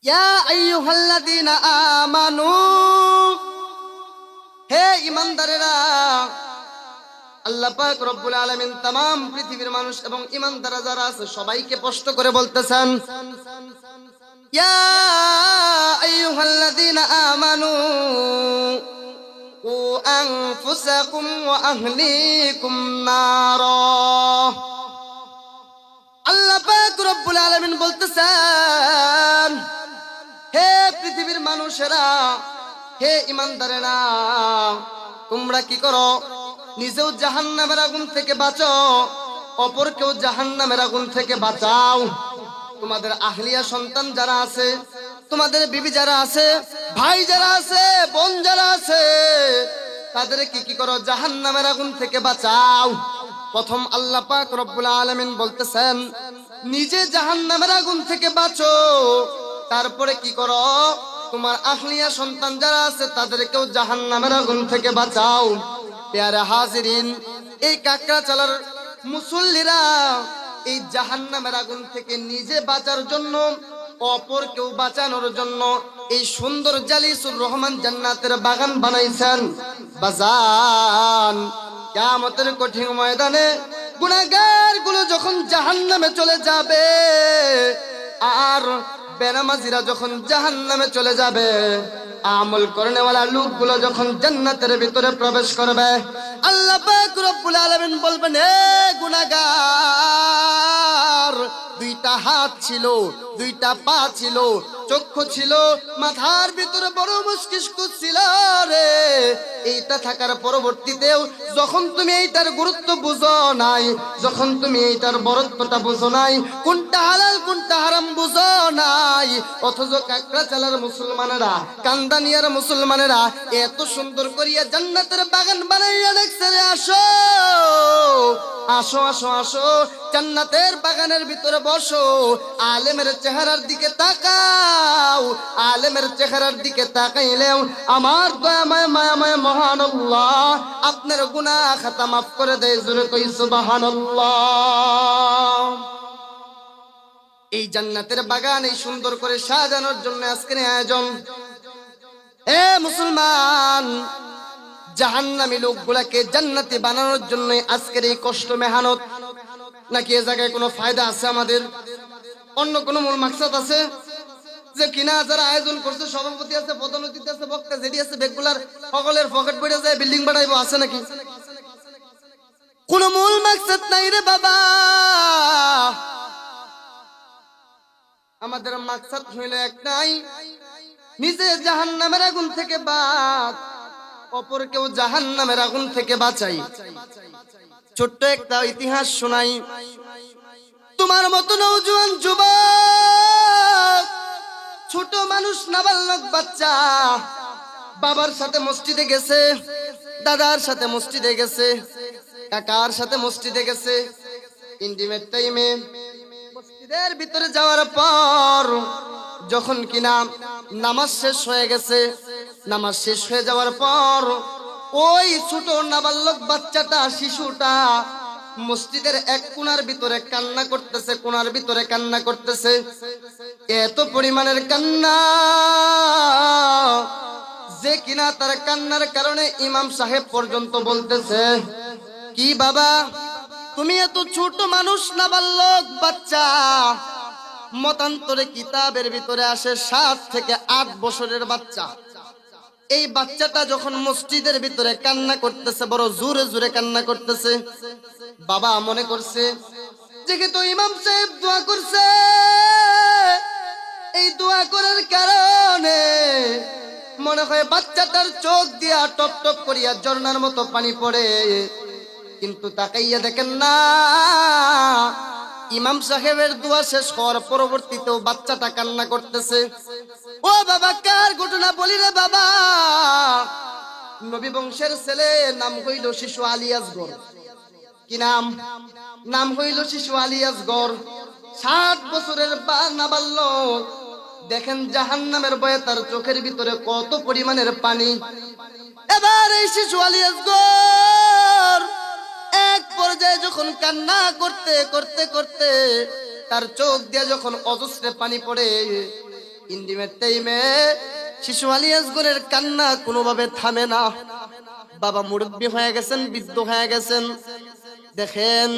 ইয়া আইয়ুহাল্লাযীনা আমানু, হে ঈমানদারেরা, আল্লাহ পাক রব্বুল আলামিন तमाम পৃথিবীর মানুষ এবং ঈমানদাররা যারা আছে সবাইকে স্পষ্ট করে বলতেছেন, ইয়া আইয়ুহাল্লাযীনা আমানু কু আনফুসাকুম ওয়া আহলিকুম নারা। আল্লাহ পাক রব্বুল আলামিন বলতেছেন, হে পৃথিবীর মানুষেরা, হে ঈমানদারেরা, তোমরা কি করো? নিজেও জাহান্নামের আগুন থেকে বাঁচো, অপরকেও জাহান্নামের আগুন থেকে বাঁচাও। তোমাদের আহলিয়া সন্তান যারা আছে, তোমাদের বিবি যারা আছে, ভাই যারা আছে, বোন যারা আছে, তাদেরকে কি করো? জাহান্নামের আগুন থেকে বাঁচাও। প্রথম আল্লাহ পাক রব্বুল আলামিন বলতেছেন, নিজে জাহান্নামের আগুন থেকে বাঁচো, তারপরে কি করো? তোমার আহলিয়া সন্তান যারা আছে তাদেরকেও জাহান্নামের আগুন থেকে বাঁচাও। প্যারা হাজিরিন, এই কাকড়াচালার মুসল্লিরা এই জাহান্নামের আগুন থেকে নিজে বাঁচার জন্য, অপরকেও বাঁচানোর জন্য এই সুন্দর জালিসুর রহমান জান্নাতের বাগান বানাইছেন। বাজান, কিয়ামতের কঠিন ময়দানে গুনাহগার গুলো যখন জাহান্নামে চলে যাবে, আর বেনামাজিরা যখন জাহান্নামে চলে যাবে, আমল করনেওয়ালা লোকগুলো যখন জান্নাতের ভিতরে প্রবেশ করবে, আল্লাহ পাক রব্বুল আলামিন বলবেন, হে গুনাহগার, দুইটা হাত ছিল, দুইটা পা ছিল, চক্ষু ছিল, মাথার ভিতরে বড় মস্তিষ্ক ছিল রে, এইটা থাকার পরবর্তীতেও যখন তুমি এইটার গুরুত্ব বুঝো নাই, যখন তুমি এইটার বরত্বটা বুঝো নাই, কোনটা হালাল কোনটা হারাম বুঝো নাই, অথচ কাকড়াচালার মুসলমানেরা, কান্দানিয়ার মুসলমানেরা এত সুন্দর করিয়া জান্নাতের বাগান বানাইয়া দেখছে রে। আসো আসো আসো আসো, জান্নাতের বাগানের ভিতরে বসো, আলেমের চেহারার দিকে তাকাও, আলেমের চেহারার দিকে তাকাইলেও আমার দয়াময় মায়াময় মহান আল্লাহ আপনার গুনাহ খাতা মাফ করে দেয়। জোরে কই সুবহানাল্লাহ। এই জান্নাতের বাগান এই সুন্দর করে সাজানোর জন্য আজকের আয়োজন। এ মুসলমান, জাহান্নামী লোকগুলাকে জান্নাতি বানানোর জন্য আজকের এই কষ্ট মেহনত, নাকি এ জায়গায় কোনো ফায়দা আছে? আমাদের অন্য কোনো মূল মাকসাদ আছে? যে কিনা যারা আয়োজন করছে, সভাপতি আছে, প্রধান অতিথি আছে, বক্তা যেটি আছে, বেগুলার সকলের পকেট পড়ে যায় বিল্ডিং বানাইবো, আছে নাকি? কোন মূল মাকসাদ নাই রে বাবা। আমাদের মাকসাদ হইল একটাই, নিজে জাহান্নামের আগুন থেকে বাঁচ, অপরকেও জাহান্নামের আগুন থেকে বাঁচাই। ছোট্ট একটা ইতিহাস শোনাই। তোমার মতো নওজোয়ান যুবক, ছোট মানুষ, নাবালক বাচ্চা, বাবার সাথে মসজিদে গেছে, দাদার সাথে মসজিদে গেছে, কাকার সাথে মসজিদে গেছে। ইন্টিমেট টাইমে মসজিদের ভিতরে যাওয়ার পর যখন কিনা নামাজ শেষ হয়ে গেছে, নামাজ শেষ হয়ে যাওয়ার পর ওই ছোট নাবালক বাচ্চাটা, শিশুটা মসজিদের এক কোণার ভিতরে কান্না করতেছে, কোণার ভিতরে কান্না করতেছে। এত পরিমাণের কান্না যে কিনা তার কান্নার কারণে ইমাম সাহেব পর্যন্ত বলতেছে, কি বাবা, তুমি এত ছোট মানুষ, নাবালক বাচ্চা, মতান্তরে কিতাবের ভিতরে আসে 7 থেকে 8 বছরের বাচ্চা। এই বাচ্চাটা যখন মসজিদের ভিতরে কান্না করতেছে, বড় জোরে জোরে কান্না করতেছে, বাবা মনে করছে যেহেতু ইমাম সাহেব দোয়া করছে, এই দোয়া করার কারণে মনে হয় বাচ্চাটার চোখ দিয়া টপ টপ করিয়া ঝর্ণার মতো পানি পড়ে। কিন্তু তাকাইয়া দেখেন না, ইমাম সাহেবের দোয়া শেষ হওয়ার পরবর্তীতেও বাচ্চাটা কান্না করতেছে। ও বাবা, কার ঘটনা বলি রে বাবা? নবী বংশের ছেলে, নাম হইল শিশু আলী আসগর। কি নাম? নাম হইল শিশু আলী আসগর। 7 বছরের নাবালক। দেখেন জাহান্নামের ভয়ে তার চোখের ভিতরে কত পরিমাণের পানি। এবার এই শিশু আলী আসগর এক পর্যায়ে যখন কান্না করতে করতে করতে তার চোখ দিয়ে যখন অজস্রে পানি পড়ে, ইন্দিমের টাইমে শিশু আলী আসগরের কান্না কোনোভাবে থামে না। বাবা মুরব্বী হয়ে গেছেন, বৃদ্ধ হয়ে গেছেন। দেখেন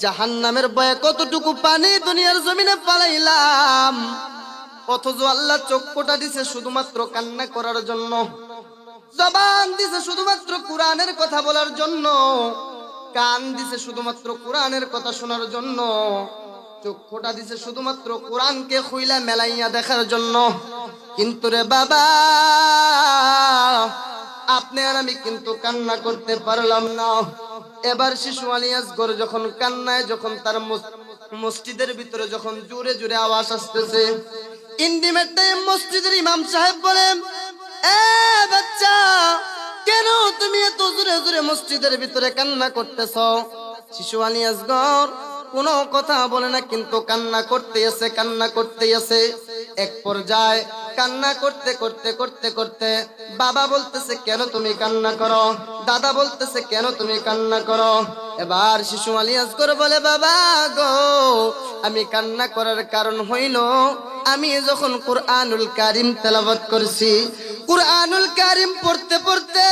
জাহান্নামের ভয়ে কতটুকু পানি দুনিয়ার জমিনে পালাইলাম, অথচ আল্লাহ চক্ষুটা দিছে শুধুমাত্র কান্না করার জন্য, জবান দিছে শুধুমাত্র কোরআনের কথা বলার জন্য, কান দিছে শুধুমাত্র কোরআনের কথা শোনার জন্য, চক্ষুটা দিছে শুধুমাত্র কোরআনকে খুইলা মেলাইয়া দেখার জন্য। কিন্তু রে বাবা, আপনি আর আমি কিন্তু কান্না করতে পারলাম না। এবার শিশু আলী আসগর যখন কান্নায়, যখন তার মসজিদের ভিতরে যখন জোরে জোরে আওয়াজ আসতেছে, ইন্ডিমেট টাইম মসজিদের ইমাম সাহেব বলেন, এ বাচ্চা, কেন তুমি এত জোরে জোরে মসজিদের ভিতরে কান্না করতেছ? শিশু আলী আসগর কোনো কথা বলে না, কিন্তু কান্না করতে আছে, কান্না করতে আছে। এক পর্যায়ে কান্না করতে করতে করতে করতে বাবা বলতেছে, কেন তুমি কান্না করো? দাদা বলতেছে, কেন তুমি কান্না করো? এবার শিশু আলী আসগর বলে, বাবা গো, আমি কান্না করার কারণ হইল, আমি যখন কুরআনুল কারীম তেলাওয়াত করছি, কুরআনুল কারীম পড়তে পড়তে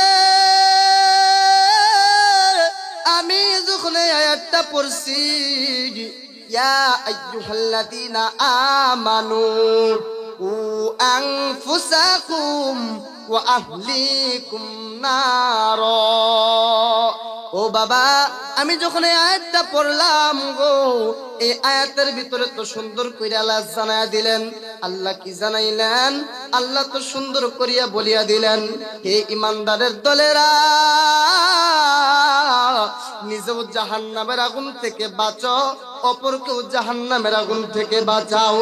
আমি যখন এই আয়াতটা পড়ছি, ইয়া আইয়ুহাল্লাযীনা আমানু উ আনফুসাকুম ওয়া আহলিকুম নার। ও বাবা, আমি যখন এই আয়াতটা পড়লাম গো, এই আয়াতের ভিতরে তো সুন্দর কইরা আল্লাহ জানায়া দিলেন। আল্লাহ কি জানাইলেন? আল্লাহ তো সুন্দর করিয়া বলিয়া দিলেন, হে ইমানদারের দলেরা, নিজেও জাহান্নামের আগুন থেকে বাঁচো, অপরকেও জাহান্নামের আগুন থেকে বাঁচাও।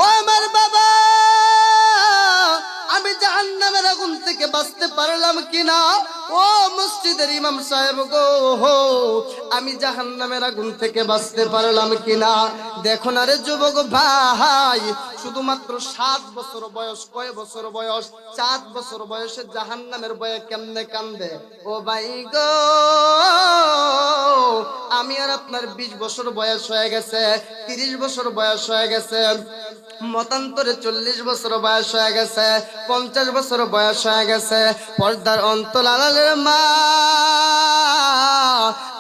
ও আমার বাবা, আমি জাহান্নামের আগুন থেকে বাঁচতে পারলাম কিনা? ও মসজিদের ইমাম সাহেব গো, আমি জাহান্নামের আগুন থেকে বাঁচতে পারলাম কিনা? দেখো না রে যুবক ভাই, শুধুমাত্র 7 বছর বয়স, কয় বছর বয়স? 4 বছর বয়সে জাহান্নামের ভয়ে কেমনে কান্দে। ও ভাই গো, আমি আর আপনার 20 বছর বয়স হয়ে গেছে, 30 বছর বয়স হয়ে গেছে, মতান্তরে 40 বছর বয়স হয়ে গেছে, 50 বছর বয়স হয়ে গেছে। পর্দার অন্তরালের মা,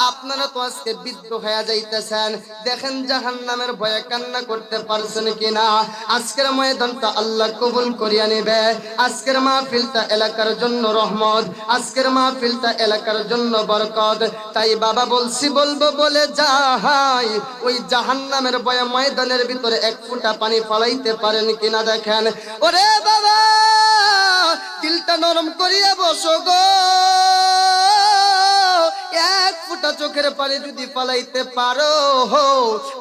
আপনারা তো আজকে বৃদ্ধ হয়ে যাইতেছেন, দেখেন জাহান্নামের ভয়ে কান্না করতে পারছেন কিনা? আজকের ময়দানটা আল্লাহ কবুল করিয়া নেবে। আজকের মাহফিলটা এলাকার জন্য রহমত, আজকের মাহফিলটা এলাকার জন্য বরকত। তাই বাবা বলছি, বলবো বলে যাই, ওই জাহান্নামের ভয়ে ময়দানের ভিতরে এক ফোঁটা পানি ফলাইতে পারেন কিনা দেখেন। ওরে বাবা, দিলটা নরম করিয়া বসো গো, এক ফোঁটা চোখের পানি যদি ফালাইতে পারো,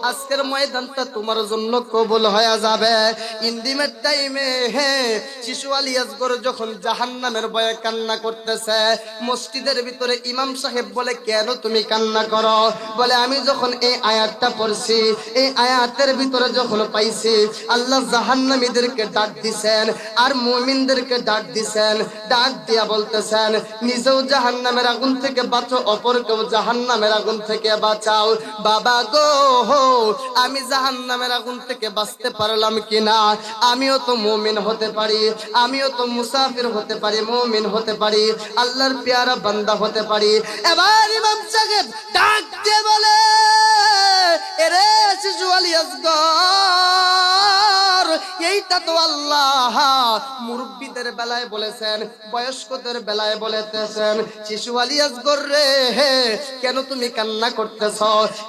আজকের ময়দানটা তোমার জন্য কবুল হয়ে যাবে। ইন্দিমের টাইমে শিশু আলী আসগর যখন জাহান্নামের ভয়ে কান্না করতেছে, মসজিদের ভিতরে ইমাম সাহেব বলে, কেন তুমি কান্না করো? বলে, আমি যখন এই আয়াতটা পড়ছি, এই আয়াতের ভিতরে যখন পাইছি আল্লাহ জাহান্নামীদেরকে ডাক দিছেন আর মুমিনদেরকে ডাক দিছেন, ডাক দিয়া বলতেছেন, নিজেও জাহান্নামের আগুন থেকে বাঁচো, অপরকেও জাহান্নামের আগুন থেকে বাঁচাও। বাবা গো, আমি জাহান্নামের আগুন থেকে বাঁচতে পারলাম কিনা? আমিও তো মুমিন হতে পারি, আমিও তো মুসাফির হতে পারি, মুমিন হতে পারি, আল্লাহর পেয়ারা বান্দা হতে পারি। এবার ইমাম সাহেব ডাক দিয়ে বলে, এরে শিশু আলী আসগর, এইটা তো আল্লাহ মুরব্বীদের বেলায় বলেছেন, বয়স্কদের বেলায় বলেছেন, শিশু আলী আসগর রে, কেন তুমি কান্না করতেছ?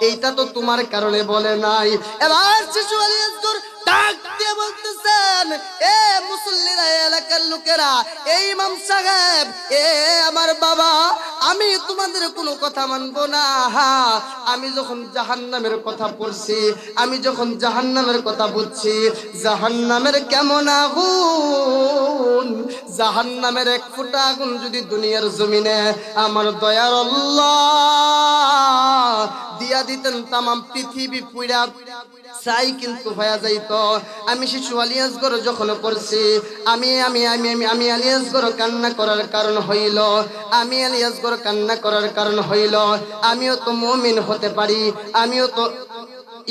এইটা তো তোমার কারণে বলে নাই। এবার শিশু আলী আসগর ডাক দিয়ে বলতেছেন, এ মুসল্লিরা, এলাকার লোকেরা, এই ইমাম সাহেব, এ আমার বাবা, আমি তোমাদের কোনো কথা মানবো না। আমি যখন জাহান্নামের কথা পড়ছি, আমি যখন জাহান্নামের কথা বুঝছি, জাহান্নামের কেমন আগুন, জাহান্নামের এক ফোঁটা আগুন যদি দুনিয়ার জমিনে আমার দয়ার আল্লাহ দিয়া দিতেন, তামাম পৃথিবী পুরা চাই কিন্তু হয়ে যাইত। আমি শিশু আলী আসগর যখন পড়ছি, আমি আমি আমি আমি আমি আলী আসগর কান্না করার কারণ হইল, আমি আলী আসগর কান্না করার কারণ হইল, আমিও তো মুমিন হতে পারি, আমিও তো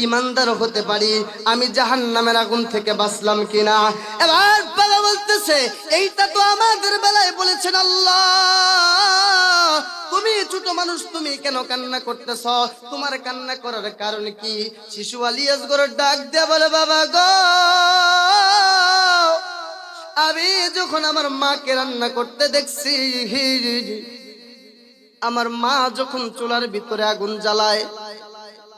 ইমানদার হতে পারি, আমি জাহান্নামের আগুন থেকে বাঁচলাম কিনা। এবার বাবা বলতেছে এইটা তো আমাদের বেলায় বলেছেন আল্লাহ, তুমি ছোট মানুষ, তুমি কেন কান্না করতেছ? তোমার কান্না করার কারণ কি? শিশু আলী আসগর ডাক দেয়া বলে, বাবা গো, আমি যখন আমার মাকে রান্না করতে দেখছি, আমার মা যখন চুলার ভিতরে আগুন জ্বালায়,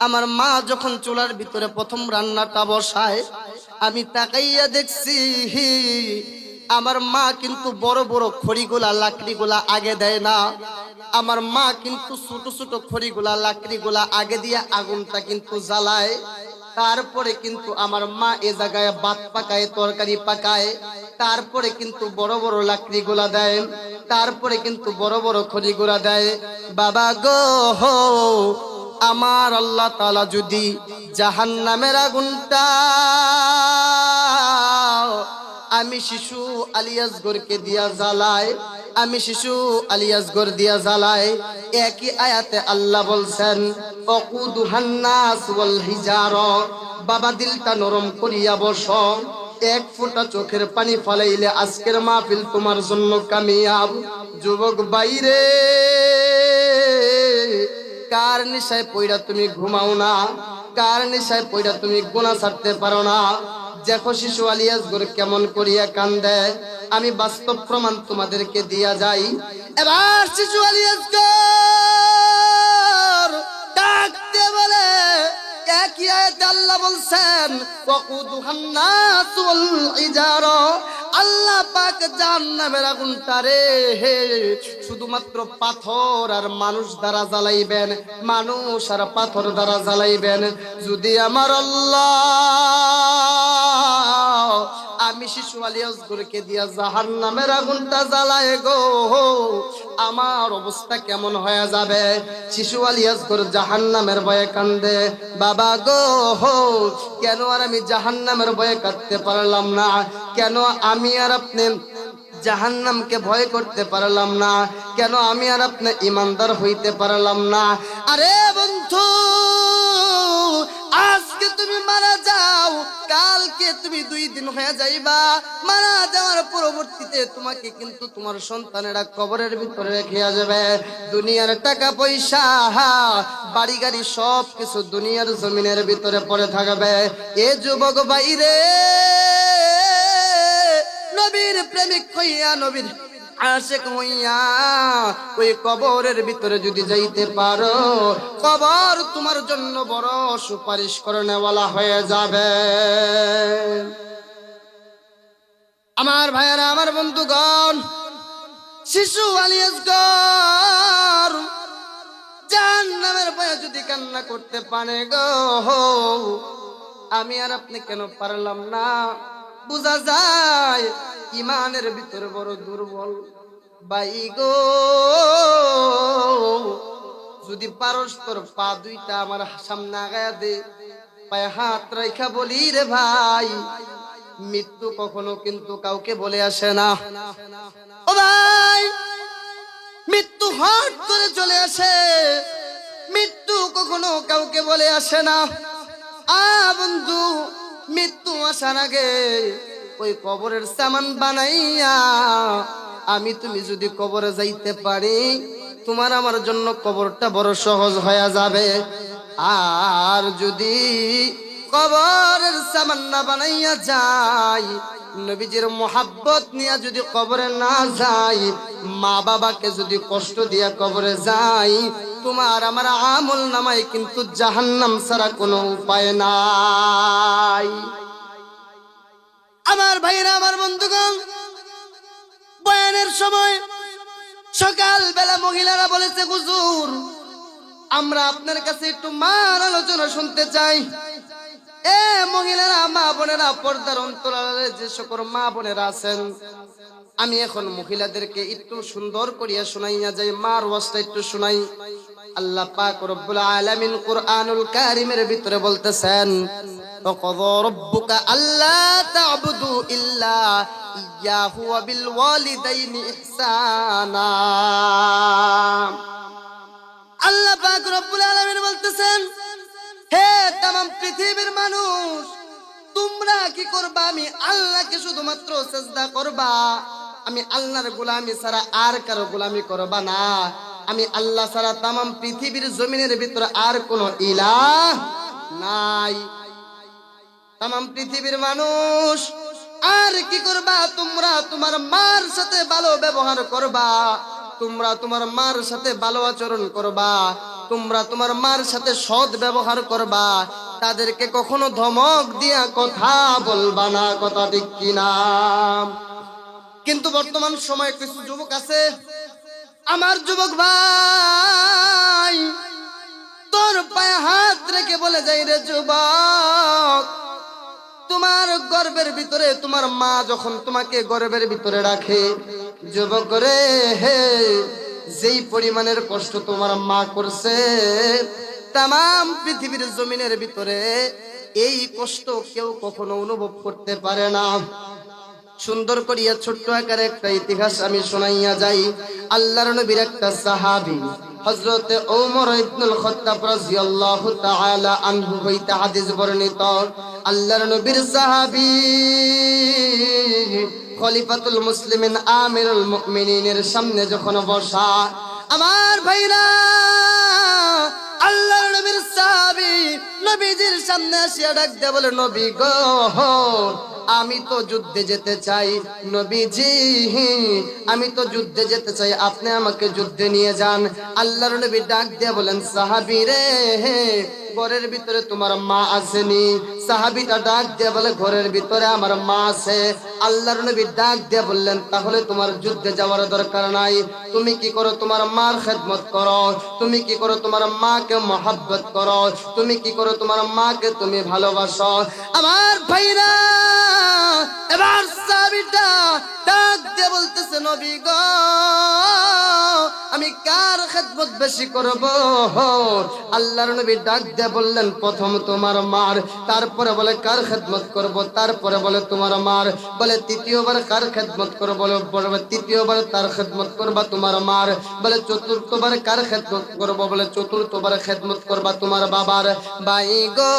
আমার মা যখন চুলার ভিতরে প্রথম রান্নাটা বসায়, আমি তাকাইয়া দেখছি আমার মা কিন্তু বড় বড় খড়িগুলা লাকড়িগুলা আগে দেয় না, আমার মা কিন্তু ছোট ছোট খড়িগুলা লাকড়িগুলা আগে দিয়ে আগুনটা কিন্তু জ্বালায়। তারপরে কিন্তু আমার মা এ জায়গায় ভাত পাকায়, তরকারি পাকায়, তারপরে কিন্তু বড় বড় লাকড়িগুলা দেয়, তারপরে কিন্তু বড় বড় খড়িগুলা দেয়। বাবা গো, আমার আল্লাহ তাআলা যদি জাহান্নামের আগুনটা আমি শিশু আলী আসগরকে দিয়া জ্বালায়, আমি শিশু আলী আসগর দিয়া জ্বালায়, একই আয়াতে আল্লাহ বলছেন ওয়াকুদুহান নাস ওয়াল হিজারা, বাবা দিলটা নরম করিয়া বসো, এক ফোঁটা চোখের পানি ফলাইলে আজকের মাহফিল তোমার জন্য কামিয়াব। যুবক বাইরে, কার নেশায় পয়রা তুমি ঘুমাও না? কার নেশায় পয়রা তুমি গুনাহ ছাড়তে পারো না? দেখো শিশু আলী আসগর কেমন করিয়া কান্দে, আমি বাস্তব প্রমাণ তোমাদেরকে দিয়া যাই। এবার শিশু আলী আসগর ডাকতে বলে, একই আয়াতে আল্লাহ বলছেন ওয়াকুদুহান নাস ওয়াল হিজারা, আল্লাহ পাক জাহান্নামের আগুনটারে শুধুমাত্র পাথর আর মানুষ দ্বারা জ্বালাইবেন, মানুষ আর পাথর দ্বারা জ্বালাইবেন। যদি আমার আল্লাহ আমি শিশু আলী আসগরকে দিয়া জাহান্নামের আগুনটা জ্বালায় গো, আমার অবস্থা কেমন হয়ে যাবে? শিশু আলী আসগর জাহান্নামের ভয়ে কান্দে, বাবা গো, কেন আর আমি জাহান্নামের ভয়ে কাঁদতে পারলাম না? কেন আমি আর আপনি জাহান্নামকে ভয় করতে পারলাম না? কেন আমি আর আপনি ইমানদার হইতে পারলাম না? আরে বন্ধু, আজকে তুমি মারা যাও, কালকে তুমি 2 দিন হয়ে যাইবা, মারা যাওয়ার পরবর্তীতে তোমাকে কিন্তু তোমার সন্তানেরা কবরের ভিতরে রেখে যাবে। দুনিয়ার টাকা পয়সা, বাড়ি গাড়ি সব কিছু দুনিয়ার জমিনের ভিতরে পড়ে থাকবে। এ যুবক বাইরে, নবীর প্রেমিক হইয়া, নবীর আশিক হইয়া ওই কবরের ভিতরে যদি যাইতে পারো, কবর তোমার জন্য বড় সুপারিশ করনেওয়ালা হয়ে যাবে। আমার ভাইয়েরা, আমার বন্ধুগণ, শিশু আলী আসগর জাহান্নামের ভয়ে যদি কান্না করতে পারে গো, আমি আর আপনি কেন পারলাম না? বুঝা যায় ইমানের ভিতরে বড় দুর্বল। বাই গো, যদি পারস তোর পা 2টা আমার সামনে আগায়া দে, পায়ে হাত রাইখা বলি, রে ভাই, মৃত্যু কখনো কিন্তু কাউকে বলে আসে না। ও ভাই, মৃত্যু হঠাৎ করে চলে আসে, মৃত্যু কখনো কাউকে বলে আসে না। বন্ধু, মৃত্যু আসার আগে ওই কবরের সামান বানাইয়া আমি তুমি যদি কবরে যাইতে পারি, তোমার আমার জন্য কবরটা বড় সহজ হয়ে যাবে। আর যদি কবরের সামান না বানাইয়া যাই, নবীজির মোহাব্বত নিয়ে যদি কবরে না যাই, মা বাবাকে যদি কষ্ট দিয়া কবরে যাই, তোমার আমার আমল নামায় কিন্তু জাহান্নাম ছাড়া কোনো উপায় নাই। আমার ভাইরা, আমার বন্ধুগণ, বয়ানের সময় সকাল বেলা মহিলারা বলেছে, হুজুর, আমরা আপনার কাছে একটু মার আলোচনা শুনতে চাই। এ মহিলারা, মা বোনেরা, পর্দার অন্তরালে যে সকল মা বোনেরা আছেন, আমি এখন মহিলাদেরকে একটু সুন্দর করিয়া শুনাইয়া যাই, মার ওয়াজটা একটু শুনাই। আল্লাহ পাক রব্বুল আলামিন কুরআনুল কারীমের ভিতরে বলতেছেন, ওয়াকাযা রাব্বুকা আল্লা তা'বুদু ইল্লা ইয়াহু ওয়া বিল ওয়ালিদাইনি ইহসানা। আল্লাহ পাক রব্বুল আলামিন বলতেছেন, হে তামাম পৃথিবীর মানুষ, তোমরা কি করবা? আমি আল্লাহকে শুধুমাত্র সিজদা করবা। আমি আল্লাহর গোলামি ছাড়া আর কারো গোলামি করবা না। আমি আল্লাহ ছাড়া তামাম পৃথিবীর জমিনের ভিতরে আর কোনো ইলাহ নাই। তামাম পৃথিবীর মানুষ, আর কি করবা? তোমরা তোমার মার সাথে ভালো ব্যবহার করবা, তোমরা তোমার মার সাথে ভালো আচরণ করবা, তোমরা তোমার মার সাথে সৎ ব্যবহার করবা, তাদেরকে কখনো ধমক দিয়া কথা বলবা না। কথা ঠিক কিনা? কিন্তু বর্তমান সময়ে কিছু যুবক আছে, আমার যুবক ভাই, তোর পায়ে হাত রেখে বলে যাই রে যুবক, তোমার গর্ভের ভিতরে তোমার মা যখন তোমাকে গর্ভের ভিতরে রাখে, যুবক রে হে, যেই পরিমাণের কষ্ট তোমার মা করছে, তামাম পৃথিবীর জমিনের ভিতরে এই কষ্ট কেউ কখনো অনুভব করতে পারে না। সুন্দর করিয়া ছোট্ট আকারে একটা ইতিহাস আমি শোনাইয়া যাই। আল্লাহর নবীর একটা সাহাবী হযরতে ওমর ইবনুল খাত্তাব রাদিয়াল্লাহু তাআলা আনহু হইতে হাদিস বর্ণিত। আল্লাহর নবীর সাহাবী খলিফাতুল মুসলিমিন আমিরুল মুমিনিনের সামনে যখন বসা, আমার ভাইরা, আল্লাহর নবীর সাহাবী নবীজির সামনে আসিয়া ডাক দেয়া বলে, নবী গো, আমি তো যুদ্ধে যেতে চাই। নবীজি, আমি তো যুদ্ধে যেতে চাই, আপনি আমাকে যুদ্ধে নিয়ে যান। আল্লাহর নবী ডাক দিয়ে বলেন, সাহাবী রে, ঘরের ভিতরে তোমার মা আসেনি? সাহাবীটা ডাক দিয়ে বলে, ঘরের ভিতরে আমার মা আছে। আল্লাহর নবী ডাক দিয়ে বললেন, তাহলে তোমার যুদ্ধে যাওয়ার দরকার নাই। তুমি কি করো? তোমার মার খেদমত করো। তুমি কি করো? তোমার মাকে মহব্বত করো। তুমি কি করো? তোমার মাকে তুমি ভালোবাসো। আমার ভাইরা, এবার সাহাবীটা ডাক দিয়ে বলতেছে, নবী গো, আমি কার খেদমত বেশি করব? আল্লাহর নবী ডাক দিয়ে বললেন, প্রথম তোমার মার, তারপরে বলে কার খেদমত করব, তারপরে বলে তোমার মার, বলে তৃতীয়বার কার খেদমত করব, বলে তৃতীয়বার তার খেদমত করবা তোমার মার, বলে চতুর্থবার কার খেদমত করব, বলে চতুর্থবার খেদমত করবা তোমার বাবার। ভাই গো,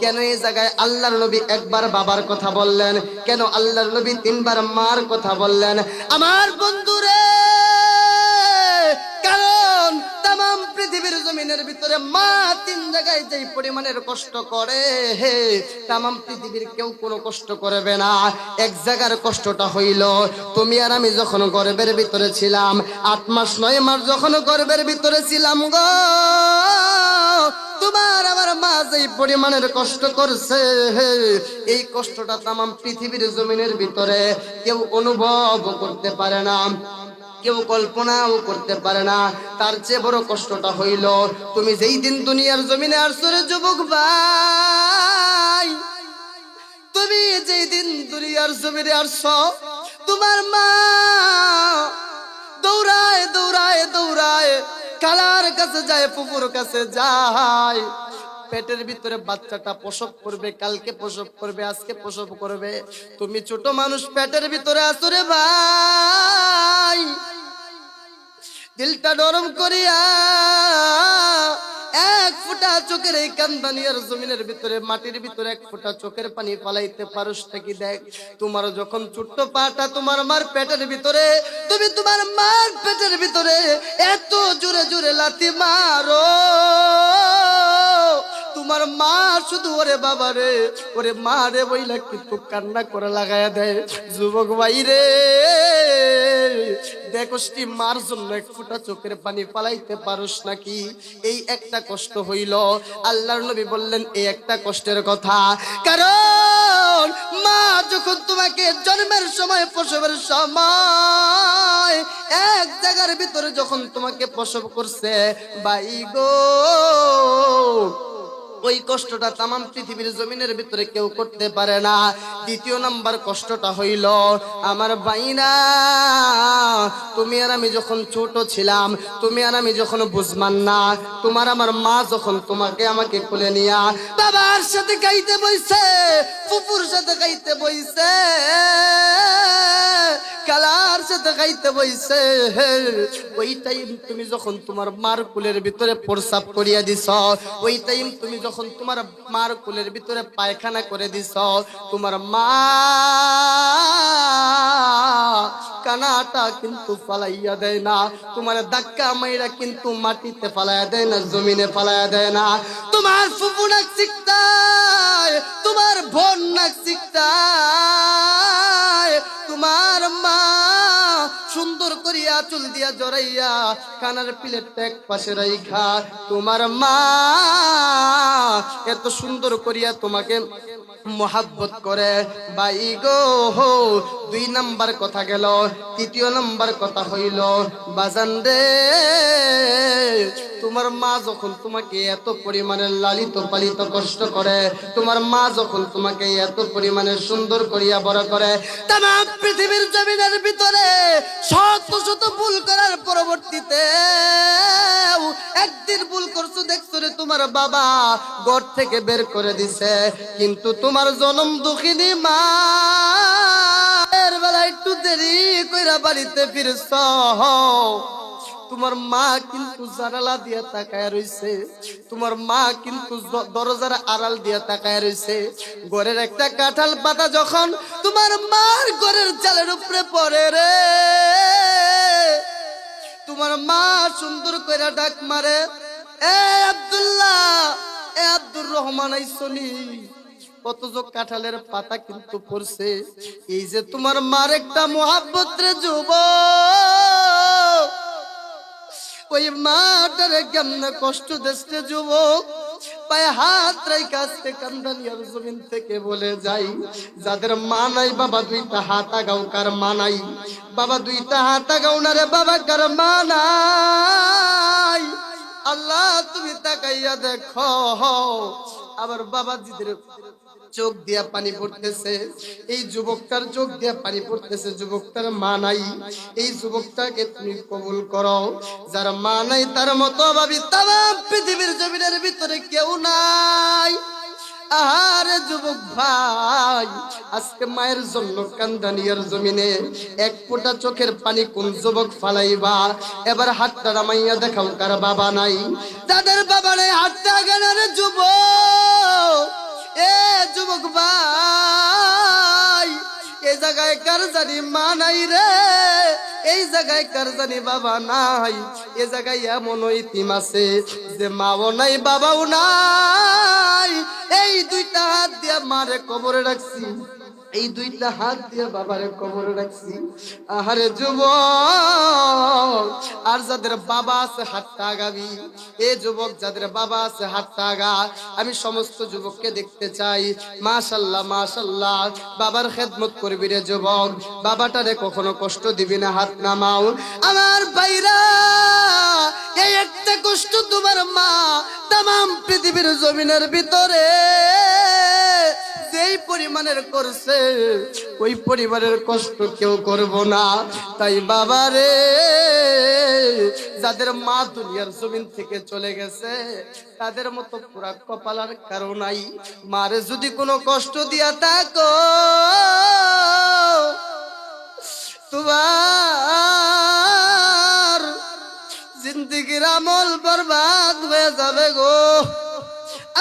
কেন এই জায়গায় আল্লাহর নবী একবার বাবার কথা বললেন? কেন আল্লাহর নবী তিনবার মার কথা বললেন? আমার বন্ধুরে, কারণ তামাম পৃথিবীর জমিনের ভিতরে মা তিন জায়গায় যেই পরিমাণের কষ্ট করে, তামাম পৃথিবীর কেউ কোনো কষ্ট করবে না। এক জায়গার কষ্টটা হইল, তুমি আর আমি যখন গর্ভের ভিতরে ছিলাম, 8 মাস 9 মাস যখন গর্ভের ভিতরে ছিলাম গো, তোমার আমার মা যেই পরিমাণের কষ্ট করছে, এই কষ্টটা তামাম পৃথিবীর জমিনের ভিতরে কেউ অনুভব করতে পারে না, কেউ কল্পনাও করতে পারে না। তার চেয়ে বড় কষ্টটা হইল, তুমি যেই দিন দুনিয়ার জমিনে আসছো রে যুবক ভাই, তুমি যেই দিন দুনিয়ার জমিনে আসছো, তোমার মা দৌড়ায় দৌড়ায় দৌড়ায় খালার কাছে যায়, ফুফুর কাছে যায়, পেটের ভিতরে বাচ্চাটা প্রসব করবে, কালকে প্রসব করবে, আজকে প্রসব করবে। তুমি ছোট মানুষ পেটের ভিতরে আছো রে ভাই, দিলটা নরম করিয়া এক ফোঁটা চোখের এই কান্দানিয়ার জমিনের ভিতরে, মাটির ভিতরে এক ফোঁটা চোখের পানি ফালাইতে পারস নাকি? দেখ, তোমার যখন ছোট্ট পাটা তোমার মার পেটের ভিতরে, তুমি তোমার মার পেটের ভিতরে এত জোরে জোরে লাথি মারো, তোমার মা শুধু ওরে বাবা রে, ওরে মা রে বইলা কিন্তু কান্না করে লাগায়া দেয়। যুবক ভাই রে, দেখোসটি মার জন্য এক ফোঁটা চোখের পানি ফালাইতে পারস নাকি? এই একটা কষ্ট হইল। আল্লাহর নবী বললেন এই একটা কষ্টের কথা, কারণ মা যখন তোমাকে জন্মের সময়, প্রসবের সময় এক জায়গার ভিতরে যখন তোমাকে প্রসব করছে, ভাই গো, ওই কষ্টটা তামাম পৃথিবীর জমিনের ভিতরে কেউ করতে পারে না। দ্বিতীয় নাম্বার কষ্টটা হইল, আমার ভাইরা, তুমি আর আমি যখন ছোট ছিলাম, তুমি আর আমি যখন বুঝমান না, তোমার আমার মা যখন তোমাকে আমাকে কোলে নিয়া বাবার সাথে খাইতে বইছে, ফুফুর সাথে খাইতে বইছে, খালার সাথে খাইতে বইছে, ওই টাইম তুমি যখন তোমার মার কুলের ভিতরে প্রস্রাব করিয়া দিছ, ওই টাইম তুমি যখন তোমার মার কুলের ভিতরে পায়খানা করে দিছ, তোমার মা কানাটা কিন্তু ফালাইয়া দেয় না, তোমার ধাক্কা মাইরা কিন্তু মাটিতে ফালাইয়া দেয় না, জমিনে ফালাইয়া দেয় না। তোমার ফুফু নাক শিখতায়, তোমার বোন নাক শিখতায়, তোমার মা সুন্দর করিয়া চুল দিয়া জড়াইয়া কানার প্লেটটা এক পাশে রাইখা, তোমার মা এত সুন্দর করিয়া তোমাকে মোহাব্বত করে। ভাই গো, 2 নাম্বার কথা গেল, 3 নাম্বার কথা হইল বাজান রে, তোমার মা যখন তোমাকে এত পরিমাণে লালিত পালিত কষ্ট করে, তোমার মা যখন তোমাকে এত পরিমাণে সুন্দর করিয়া বড় করে, তামাম পৃথিবীর জমিনের ভিতরে শত শত ভুল করার পরবর্তীতে একদিন ভুল করছো, দেখছো রে তোমার বাবা ঘর থেকে বের করে দিছে, কিন্তু তোমার জনম দুঃখিনী মা এর বেলা একটু দেরি কইরা বাড়িতে ফিরছ, তোমার মা কিন্তু জানালা দিয়া তাকায় রইছে, তোমার মা কিন্তু দরজার আড়াল দিয়া তাকায় রইছে। ঘরের একটা কাঁঠাল পাতা যখন তোমার মার ঘরের চালের উপরে পড়ে রে, তোমার মা সুন্দর কইরা ডাক মারে, এ আব্দুল্লাহ, এ আব্দুর রহমান আইসনি। অথচ কাঁঠালের পাতা কিন্তু পড়ছে। এই যে তোমার মার একটা মোহাব্বত রে যুবক, ওই মাটারে কেমনে কষ্ট দেশে যুবক, পায়ে হাত রাইখা আজকে কান্দানিয়ার জমিন থেকে বলে যাই, যাদের মা নাই বাবা 2টা হাত আগাও, কার মা নাই বাবা 2টা হাত আগাও না রে বাবা, কার মা নাই। আল্লাহ তুমি তাকাইয়া দেখো, আবার বাবাজিদের চোখ দিয়া পানি পড়তেছে, এই যুবকটার চোখ দিয়া পানি পড়তেছে, যুবকটার মা নাই, এই যুবকটাকে তুমি কবুল করো। যার মা নাই তার মতো ভাবি তামাম পৃথিবীর জমিনের ভিতরে কেউ নাই। আরে যুবক ভাই, আজকে মায়ের জন্য কান্দানিয়ার জমিনে 1 ফোঁটা চোখের পানি কোন যুবক ফালাইবা? এবার হাতটা নামাইয়া দেখাও কার বাবা নাই। যাদের বাবা নাই হাতটা আগানোর যুবক, এ যুবক ভাই, এই জায়গায় কার জানি মা নাই রে, এই জায়গায় কার জানি বাবা নাই। এ জায়গায় এমন ইতিম আছে যে মাও নাই বাবাও নাই, এই 2টা হাত দিয়া মারে কবরে রাখছি, এই 2টা হাত দিয়ে বাবারে কবরে রাখছি। আহারে যুবক, আর যাদের বাবা আছে হাতটা আগাবি, এ যুবক যাদের বাবা আছে হাতটা আগা। আমি সমস্ত যুবককে দেখতে চাই, মাশাআল্লাহ মাশাআল্লাহ, বাবার খেদমত করবি রে যুবক, বাবাটারে কখনো কষ্ট দিবি না, হাত নামাও। আমার ভাইরা, এই একটা কষ্ট তোমার মা তামাম পৃথিবীর জমিনের ভিতরে যেই পরিমাণের করছে, ওই পরিমাণের কষ্ট কেউ করব না। তাই বাবারে, যাদের মা দুনিয়ার জমিন থেকে চলে গেছে, তাদের মতো পুরা কপালার কারো নাই। মারে যদি কোনো কষ্ট দিয়া থাকো, তোমার জিন্দেগির আমল বরবাদ হয়ে যাবে গো।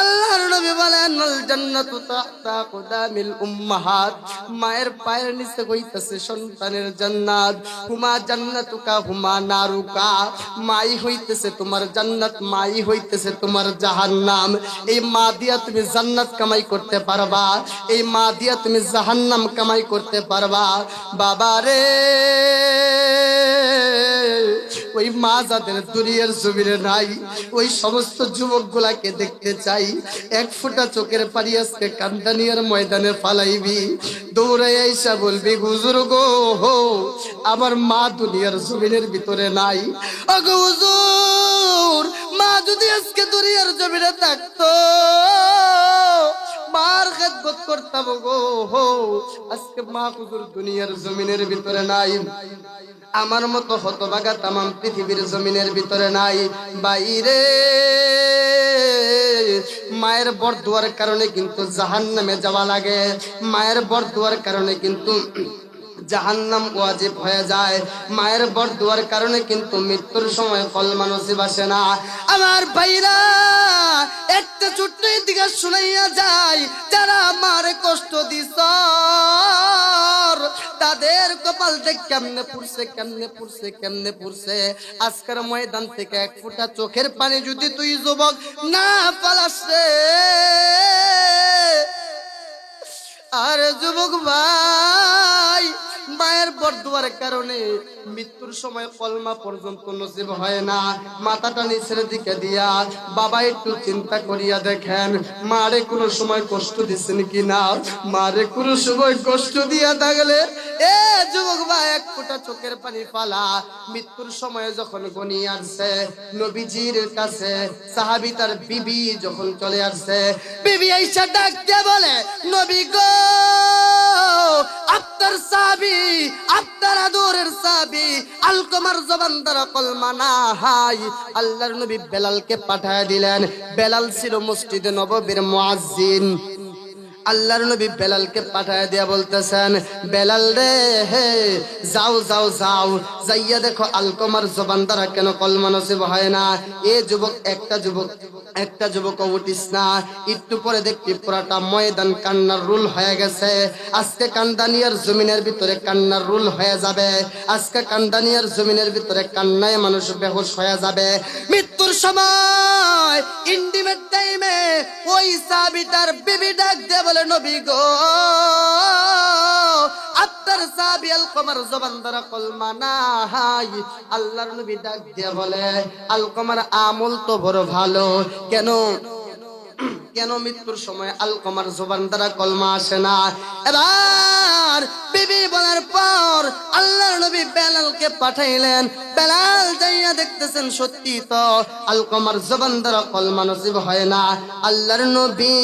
আল্লাহর নবী বলেন, আল জান্নাতু তাহতা কুদামিল উম্মাহাত, মায়ের পায়ের নিচে হইতেছে সন্তানের জান্নাত। হুমা জান্নাতুকা হুমা নারুকা, মাই হইতেছে তোমার জান্নাত, মাই হইতেছে তোমার জাহান্নাম। এই মা দিয়া তুমি জান্নাত কামাই করতে পারবা, এই মা দিয়া তুমি জাহান্নাম কামাই করতে পারবা। বাবারে, ওই মা যাদের দুনিয়ার জমিনে নাই, ওই সমস্ত যুবকগুলাকে দেখতে চাই। 1 ফোঁটা চোখের পানি আজকে কান্দানিয়ার ময়দানে ফালাইবি, দৌড়ে আইসা বলবি, হুজুর গো, আমার মা দুনিয়ার জমিনের ভিতরে নাই। ওগো হুজুর, মা যদি আজকে দুনিয়ার জমিনে থাকতো, মার খেদমত করতাম গো। আজকে মা হুজুর দুনিয়ার জমিনের ভিতরে নাই, আমার মতো হতভাগা তামাম পৃথিবীর জমিনের ভিতরে নাই। বাইরে, মায়ের বরদুয়ার কারণে কিন্তু জাহান্নামে যাওয়া লাগে, মায়ের বরদুয়ার কারণে কিন্তু জাহান্নাম ওয়াজিব হয়ে যায়। মায়ের বরদুয়ার কারণে কিন্তু মৃত্যুর সময় কলমা নসিব আসে না। আমার ভাইরা একটা ছোট্ট দিকে শুনাইয়া যায়, যারা মারে কষ্ট দিছ তাদের কপাল দেখ কেমনে পুড়ছে, কেমনে পুড়ছে, কেমনে পুড়ছে। আজকের ময়দান থেকে এক ফোঁটা চোখের পানি যদি তুই যুবক না পালাস রে, আর যুবক ভাই, মায়ের বরদুয়ার কারণে মৃত্যুর সময় কলমা পর্যন্ত নসিব হয় না। মাথাটা নিচের দিকে দিয়া বাবা একটু চিন্তা করিয়া দেখেন, মারে কোনো সময় কষ্ট দিচ্ছেন কিনা। মারে কোনো সময় কষ্ট দিয়া থাকলে এ যুবক ভাই এক ফোঁটা চোখের পানি ফালা। মৃত্যুর সময় যখন গনিয়ে আসছে নবীজির কাছে, সাহাবী তার বিবি যখন চলে আসছে, বিবি আয়েশা ডাক দিয়ে বলে, নবী গো, আপনার সাহাবী, আপনার আদরের সাহাবী আলকমার জবান দ্বারা কলমা না হাই। আল্লাহর নবী বেলালকে পাঠায় দিলেন। বেলাল ছিল মসজিদে নববীর মুয়াজ্জিন। আল্লাহর নবী বেলালকে পাঠায় দিয়া বলতেছেন, বেলাল রে, হে যাও যাও যাও, যাইয়া দেখো আলকমার জবান দ্বারা কেন কলমা নসিব হয় না। এ যুবক, একটা যুবক উঠিস না, একটু পরে দেখবি পুরাটা ময়দান কান্নার রুল হয়ে গেছে। আজকে কান্দানিয়ার জমিনের ভিতরে কান্নার রুল হয়ে যাবে। আজকে কান্দানিয়ার জমিনের ভিতরে কান্নায় মানুষ বেহুশ হয়ে যাবে। মৃত্যুর সময় ইন্টিমেট টাইমে ওই সাহাবীটার বিবি ডাক দিয়ে বলে, নবী গো, আপনার সাহাবী আলকমার জবান দ্বারা কলমা না হাই। আল্লাহর নবী ডাক দিয়ে বলে, আলকমার আমল তো বড় ভালো, কেন কেন মৃত্যুর সময় আলকমার জবান দ্বারা কলমা আসে না। এবার বিবি বলার পর আল্লাহর নবী বেলালকে পাঠাইলেন। বেলাল যাইয়া দেখতেছেন সত্যি তো আলকমার জবান দ্বারা কলমা নসিব হয় না। আল্লাহর নবী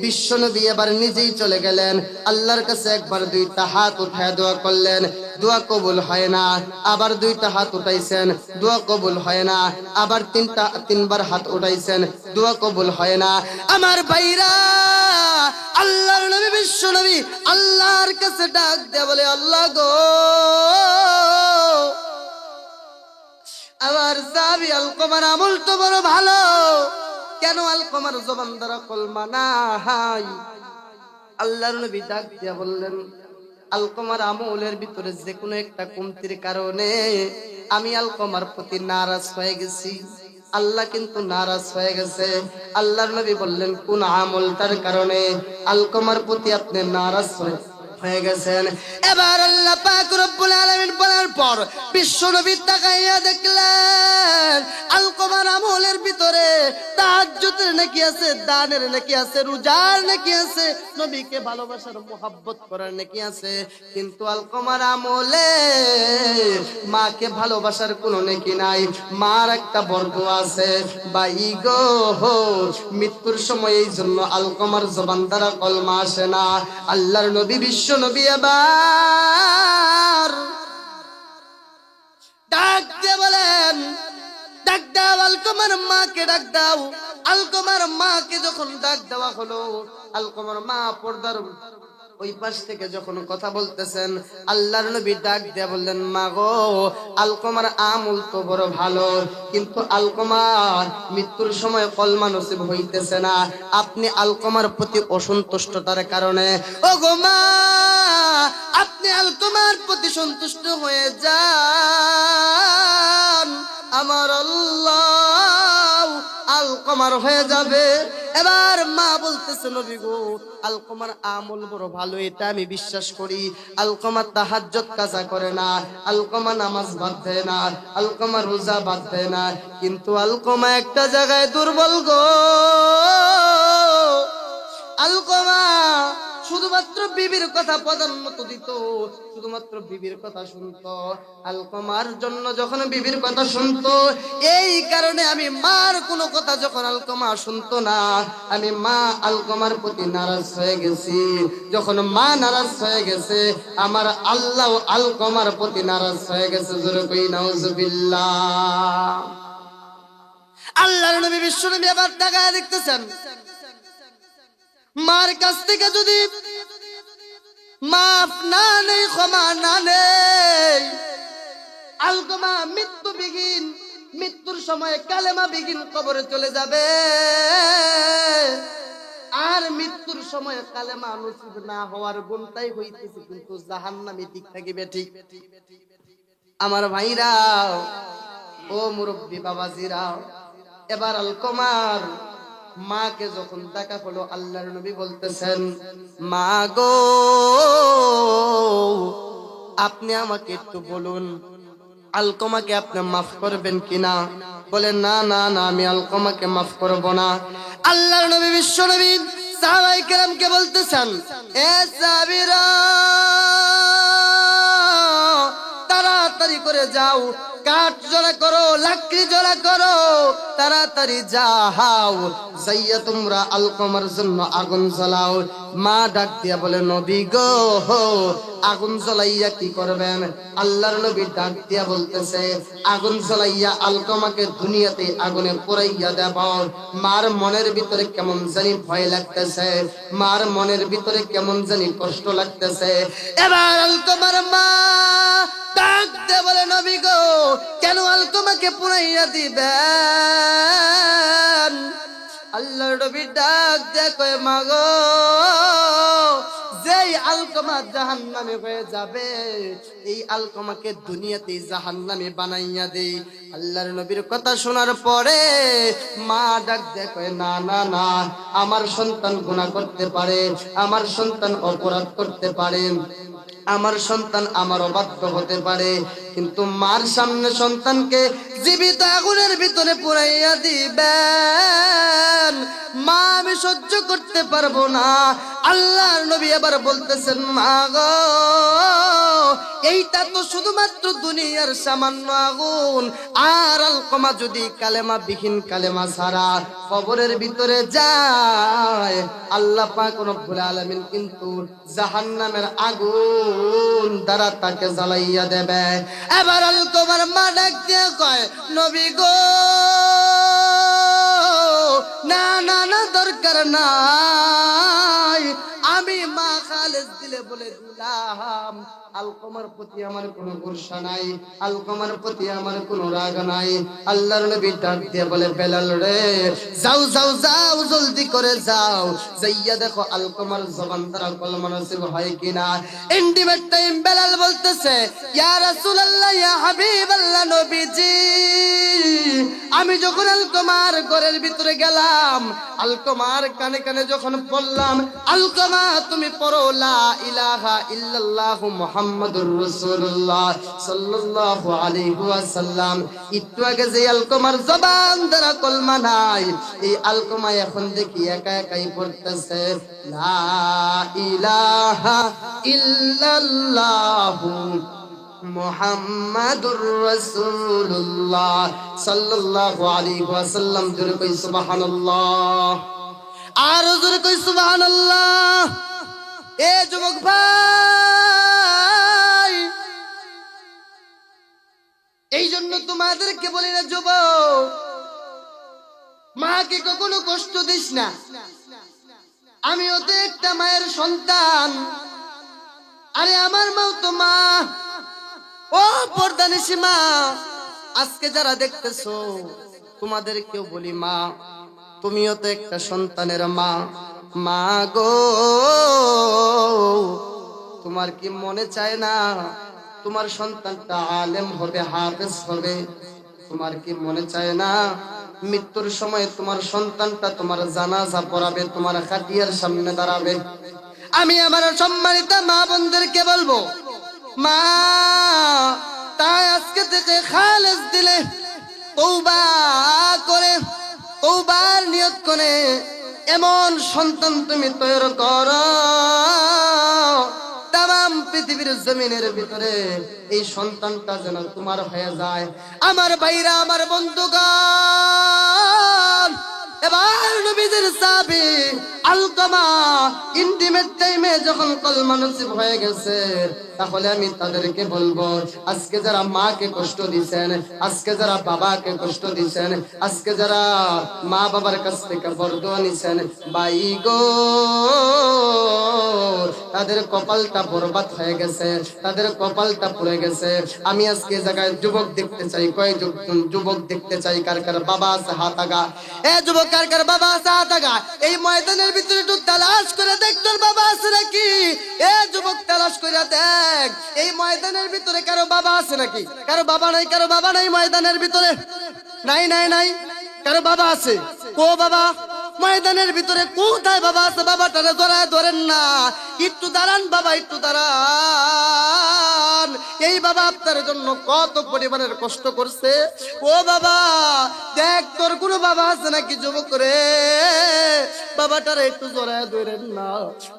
বিশ্ব নবী এবার নিজেই চলে গেলেন আল্লাহর কাছে। একবার দুইটা হাত উঠায় দোয়া করলেন, দোয়া কবুল হয় না। আবার দুইটা হাত উঠাইছেন, দোয়া কবুল হয় না। আবার তিনবার হাত উঠাইছেন, দোয়া কবুল হয় না। আমার ভাইরা, আল্লাহর নবী বিশ্ব নবী আল্লাহর কাছে ডাক দিয়ে বলে, আল্লাহ গো, আমার সাহাবী আলকমার আমল তো বড় ভালো, কেন আলকমার জবান দ্বারা কলমা না হাই। আল্লাহর নবী ডাক দিয়া বললেন, আলকমার আমলের ভিতরে যে কোনো একটা কমতির কারণে আমি আলকমার প্রতি নারাজ হয়ে গেছি। আল্লাহ কিন্তু নারাজ হয়ে গেছে। আল্লাহর নবী বললেন, কোন আমলটার কারণে আলকমার প্রতি আপনি নারাজ হয়ে গেছেন? এবার আল্লাহ পাক রব্বুল আলামিন বলার পর বিশ্ব নবী তাকাইয়া দেখলেন আলকমার আমলের ভিতরে তাহাজ্জুদের নেকি আছে, দানের নেকি আছে, রোজার নেকি আছে, নবীকে ভালোবাসার মোহাব্বত করার নেকি আছে। কিন্তু আলকমার আমলে মাকে ভালোবাসার কোনো নেকি নাই। মার একটা বরদোয়া আছে, বাই গো, মৃত্যুর সময় এই জন্য আলকমার জবান দ্বারা কলমা আসে না। আল্লাহর নবী বিশ্ব নবী এবার ডাক দিয়ে বলেন, ডাক দাও আলকমার মাকে, ডাক দাও। আলকমার মাকে যখন ডাক দেওয়া হলো, আলকমার মা পর্দার ওই পাশ থেকে যখন কথা বলতেছেন, আল্লাহর নবী ডাক দিয়ে বললেন, মা গো, আলকমার আমল তো বড় ভালো, কিন্তু আলকমার মৃত্যুর সময় কলমা নসিব হইতেছে না। আপনি আলকমার প্রতি অসন্তুষ্টতার কারণে, ও গো মা, আপনি আলকমার প্রতি সন্তুষ্ট হয়ে যান, আমার আল্লাহ আলকমার হয়ে যাবে। এবার মা বলতেছে, নবী গো, আলকমার আমল বড় ভালো, এটা আমি বিশ্বাস করি। আলকমা তাহাজ্জুদ কাজা করে না, আলকমা নামাজ বাদ দেয় না, আলকমা রোজা বাদ দেয় না, কিন্তু আলকমা একটা জায়গায় দুর্বল গো। আলকমা শুধুমাত্র বিবির কথা প্রাধান্য দিত, শুধুমাত্র বিবির কথা শুনতো। আলকমার জন্য যখন বিবির কথা শুনতো, এই কারণে আমি মার কোনো কথা যখন আলকমা শুনতো না, আমি মা আলকমার প্রতি নারাজ হয়ে গেছি। যখন মা নারাজ হয়ে গেছে, আমার আল্লাহ আলকমার প্রতি নারাজ হয়ে গেছে। জোরে কই নাউজুবিল্লাহ। আল্লাহর নবী বিশ্ব নবী আবার তাকায় দেখতেছেন, মার কাছ থেকে যদি মাফ না নেই, ক্ষমা না নেই। আলকমা মৃত্যুবিহীন, মৃত্যুর সময় কালেমা বিহীন কবরে চলে যাবে, আর মৃত্যুর সময় কালেমা নসিব না হওয়ার গুণটাই হইতেছে কিন্তু জাহান্নামী দিক থাকিবে। ঠিক আমার ভাইরা, ও মুরব্বী বাবাজিরা, এবার আলকমার মাকে যখন দেখা হলো, আল্লাহর নবী বলতেছেন, মা গো, আপনি আমাকে একটু বলুন, আলকমাকে আপনি মাফ করবেন কিনা? বলে, না না না, আমি আলকমাকে মাফ করব না। আল্লাহর নবী, বিশ্ব নবী সাহাবায়ে কেরামকে বলতেছেন, এ সাহাবীরা, তাড়াতাড়ি করে যাও, কাঠ জোড়া করো, লাকড়ি জোড়া করো, তাড়াতাড়ি যাও, যাইয়া তোমরা আলকমার জন্য আগুন জ্বালাও। মা ডাক দিয়া বলে, নবী গো, আগুন জ্বলাইয়া কি করবেন? আল্লাহর নবী ডাক দিয়া বলতেছে, আগুন জ্বলাইয়া আলকমাকে দুনিয়াতে আগুনে পোড়াইয়া দেব। মার মনের ভিতরে কেমন জানি ভয় লাগতেছে, মার মনের ভিতরে কেমন জানি কষ্ট লাগতেছে। এবার আলকমার মা ডাক দিয়ে বলে, নবী গো, কেন আলকমাকে পুড়াইয়া দিবেন? আল্লাহর নবী ডাক দিয়ে কয়, মা গো, যেই আলকমা জাহান্নামে হয়ে যাবে, এই আলকমাকে দুনিয়াতে জাহান্নামে বানাইয়া দেই। আল্লাহর নবীর কথা শোনার পরে মা ডাক দিয়ে কয়, না না না, আমার সন্তান গুনাহ করতে পারে, আমার সন্তান অপরাধ করতে পারে, আমার সন্তান আমার অবাধ্য হতে পারে, কিন্তু মার সামনে সন্তানকে জীবিত আগুনের ভিতরে পুড়াইয়া দিবেন, মা আমি সহ্য করতে পারবো না। আল্লাহর নবী আবার বলতেছেন, মা গো, এইটা তো শুধুমাত্র দুনিয়ার সামান্য আগুন, আর আলকমা যদি কালেমা বিহীন, কালেমা ছাড়া কবরের ভিতরে যায়, আল্লাহ পাক রব্বুল আলামিন কিন্তু জাহান্নামের আগুন দ্বারা তাকে জ্বালাইয়া দেবে। এবার আলকমার মা ডাক দিয়ে কয়, নবী গো, না না না, দরকার নাই, আমি মা খালেস দিলে বলে দিলাম, আলকমার প্রতি আমার কোনো গুরসা নাই, আলকমার প্রতি আমার কোনো রাগ নাই। আল্লাহর নবী ডাক দিয়ে বলে, বেলাল রে, যাও যাও যাও, জলদি করে যাও, যাইয়া দেখো আলকমার জবান দ্বারা কলমা নসিব হয় কিনা। ইন্টিমেট টাইম বেলাল বলতেছে, ইয়া রাসূলুল্লাহ, ইয়া হাবিবাল্লাহ, নবীজি, আমি যখন আলকমার ঘরের ভিতরে গেলাম, আলকমার কানে কানে যখন বললাম, আলকমা তুমি পড়ো লা ইলাহা ইল্লাল্লাহু মুহাম্মাদুর রাসূলুল্লাহ সাল্লাল্লাহু আলাইহি ওয়াসাল্লাম, একটু আগে যে আলকমার জবান দ্বারা কলমা নাই, এই আলকমা এখন দেখি একা একাই পড়তেছে, লা ইলাহা ইল্লাল্লাহু মুহাম্মাদুর রাসূলুল্লাহ সাল্লাল্লাহু আলাইহি ওয়াসাল্লাম। জোরে কই সুবহানাল্লাহ, আর জোরে কই সুবহানাল্লাহ। এ যুবক ভাই, এই জন্য তোমাদেরকে বলি না যুবক, মাকে কখনো কষ্ট দিস না। আমিও তো একটা মায়ের সন্তান, আরে আমার মাও তো মা। ও পর্দানিশী মা, আজকে যারা দেখতেছো, তোমাদেরকেও বলি, মা তুমিও তো একটা সন্তানের মা। মা গো, তোমার কি মনে চায় না তোমার সন্তানটা আলেম হবে, হাফেজ হবে? তোমার কি মনে চায় না মৃত্যুর সময় তোমার সন্তানটা তোমার জানাজা পড়াবে, তোমার খাটিয়ার সামনে দাঁড়াবে? আমি আমার সম্মানিত মা বোনদেরকে বলবো, মা, তাই আজকে থেকে খালেস দিলে, তওবা করে, তওবার নিয়ত করে এমন সন্তান তুমি তৈরি করো, তাম পৃথিবীর জমিনের ভিতরে এই সন্তানটা যেন তোমার হয়ে যায়। আমার ভাইরা, আমার বন্ধুগণ, এবার নবীদের সাহাবী আলকামা ইন্টিমেট টাইমে যখন কলমা নসিব হয়ে গেছে, তাহলে আমি তাদেরকে বলবো, আজকে যারা মাকে কষ্ট দিয়েছেন, আজকে যারা বাবাকে কষ্ট দিয়েছেন, আজকে যারা মা বাবার কাছ থেকে বরদোয়া নিছেন, ভাই গো তাদের কপালটা বরবাদ হয়ে গেছে, তাদের কপালটা পুড়ে গেছে। আমি আজকে জায়গায় যুবক দেখতে চাই, কয়েকজন যুবক দেখতে চাই কার কার বাবা আছে হাত আগা। এ যুবক কার কার বাবা আছে হাত আগা। এই ময়দানের ভিতরে একটু তালাশ করে দেখ তোর বাবা আছে নাকি। এ যুবক তালাশ করে দেখ এই ময়দানের ভিতরে কারো বাবা আছে নাকি। কারো বাবা নাই, কারো বাবা নাই ময়দানের ভিতরে। নাই নাই নাই, কারো বাবা আছে? কো বাবা ময়দানের ভিতরে কোথায় বাবা আছে? বাবাটারে ধরায় ধরেন না। একটু দাঁড়ান বাবা, একটু দাঁড়ান। এই বাবা আপনার জন্য কত পরিমাণের কষ্ট করছে। ও বাবা দেখ তোর কোনো বাবা আছে নাকি যুবক রে? বাবাটারে একটু জড়ায় ধরেন না।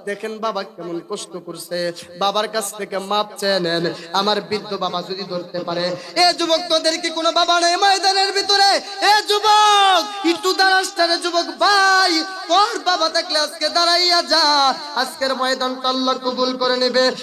দেখেন বাবা কেমন কষ্ট করছে, বাবার কাছ থেকে মাপ চেয়ে নেন। আমার বৃদ্ধ বাবা যদি ধরতে পারে। এ যুবক তোদের কি কোনো বাবা নেই ময়দানের ভিতরে? এ যুবক একটু দাঁড়াস রে যুবক ভাই, তোর বাবা থাকলে আজকে দাঁড়াইয়া যা, আজকের ময়দানটা আল্লাহ কবুল করে নেবে।